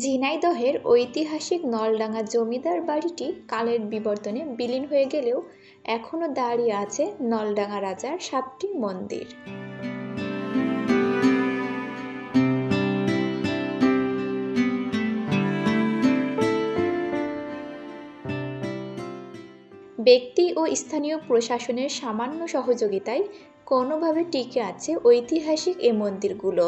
ঝিনাইদহের ঐতিহাসিক নলডাঙ্গা জমিদার বাড়িটি কালের বিবর্তনে বিলীন হয়ে গেলেও এখনও দাঁড়িয়ে আছে নলডাঙ্গা রাজার 7টি মন্দির। ব্যক্তি ও স্থানীয় প্রশাসনের সামান্য সহযোগিতায় কোনোভাবে টিকে আছে ঐতিহাসিক এ মন্দিরগুলো।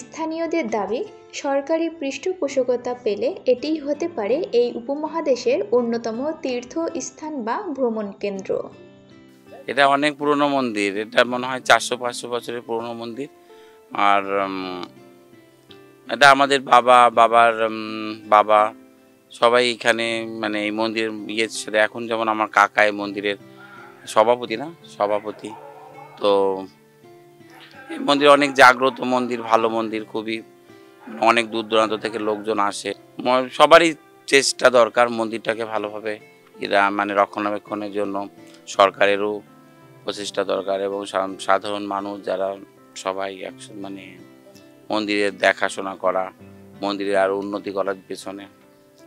স্থানীয়দের দাবি, সরকারি পৃষ্ঠপোষকতা পেলে এটিই হতে পারে এই উপমহাদেশের অন্যতম তীর্থস্থান বা ভ্রমণ কেন্দ্র। এটা অনেক পুরনো মন্দির, এটা মনে হয় 400-500 বছরের পুরনো মন্দির। আর এটা আমাদের বাবার বাবা সবাই এখানে মানে এই মন্দিরের ছিল। এখন যেমন আমার কাকা এই মন্দিরের সভাপতি। তো এই মন্দির অনেক জাগ্রত মন্দির, ভালো মন্দির, খুবই অনেক দূর দূরান্ত থেকে লোকজন আসে। সবারই চেষ্টা দরকার মন্দিরটাকে ভালোভাবে মানে রক্ষণাবেক্ষণের জন্য। সরকারেরও প্রচেষ্টা দরকার এবং সাধারণ মানুষ যারা সবাই মানে মন্দিরের দেখাশোনা করা, মন্দিরের আরো উন্নতি করার পেছনে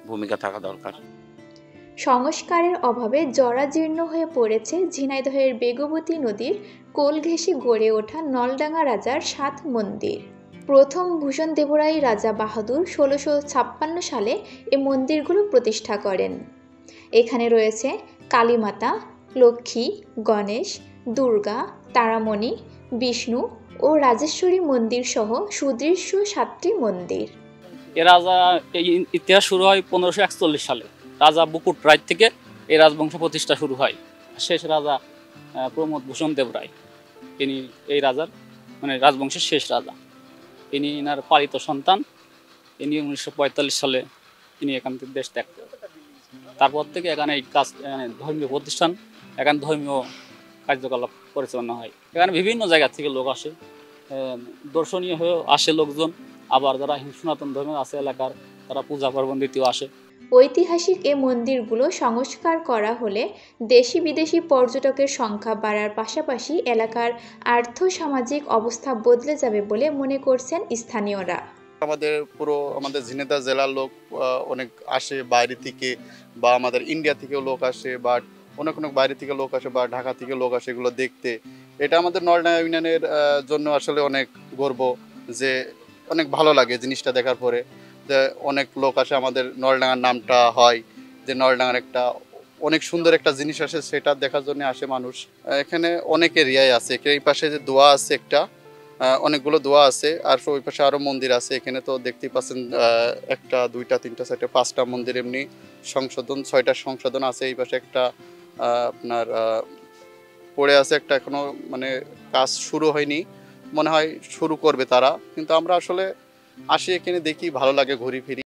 ভূমিকা থাকা দরকার। সংস্কারের অভাবে জরাজীর্ণ হয়ে পড়েছে ঝিনাইদহের বেগবতী নদীর কোল ঘেঁষে গড়ে ওঠা নলডাঙ্গা রাজার 7 মন্দির। প্রথম ভূষণ দেবরাই রাজা বাহাদুর 1656 সালে এ মন্দিরগুলো প্রতিষ্ঠা করেন। এখানে রয়েছে কালীমাতা, লক্ষ্মী, গণেশ, দুর্গা, তারামণি, বিষ্ণু ও রাজেশ্বরী মন্দির সহ সুদৃশ্য 7টি মন্দির। এ রাজা এই ইতিহাস শুরু হয় 1541 সালে। রাজা বুকুট রায় থেকে এই রাজবংশ প্রতিষ্ঠা শুরু হয়। শেষ রাজা প্রমোদ ভূষণ দেব রায়, তিনি এই রাজার মানে রাজবংশের শেষ রাজা। তিনি এনার পালিত সন্তান। তিনি 1945 সালে তিনি এখান থেকে দেশ ত্যাগ করেন। তারপর থেকে এখানে এই কাজ ধর্মীয় প্রতিষ্ঠান, এখানে ধর্মীয় কার্যকলাপ পরিচালনা হয়। এখানে বিভিন্ন জায়গা থেকে লোক আসে, দর্শনীয় হয়েও আসে লোকজন। আবার যারা সনাতন ধর্মের আছে এলাকার, তারা পূজা পার্বণ দিতেও আসে। ঐতিহাসিক এ মন্দিরগুলো সংস্কার করা হলে দেশি বিদেশি পর্যটকের সংখ্যা বাড়ার পাশাপাশি এলাকার আর্থ-সামাজিক অবস্থা বদলে যাবে বলে মনে করছেন স্থানীয়রা। আমাদের ঝিনাইদহ জেলার লোক অনেক আসে বাইরে থেকে, বা আমাদের ইন্ডিয়া থেকেও লোক আসে, বা অনেক বাইরে থেকে লোক আসে, বা ঢাকা থেকে লোক আসে এগুলো দেখতে। এটা আমাদের নলডাঙ্গা ইউনিয়নের জন্য আসলে অনেক গর্ব, যে অনেক ভালো লাগে জিনিসটা দেখার পরে, যে অনেক লোক আসে। আমাদের নলডাঙ্গার নামটা হয় যে নলডাঙ্গার একটা অনেক সুন্দর একটা জিনিস আসে, সেটা দেখার জন্য আসে মানুষ। এখানে অনেক এরিয়ায় আছে, এই পাশে যে দোয়া আছে একটা, অনেকগুলো দোয়া আছে, আর ওই পাশে আরও মন্দির আছে। এখানে তো দেখতেই পাচ্ছেন 1টা 2টা 3টা 4টা 5টা মন্দির, এমনি 6টা সংশোধন আছে। এই পাশে একটা আপনার পড়ে আছে একটা, এখনো মানে কাজ শুরু হয়নি, মনে হয় শুরু করবে তারা। কিন্তু আমরা আসলে আসি এখানে, দেখি, ভালো লাগে, ঘুরি ফিরি।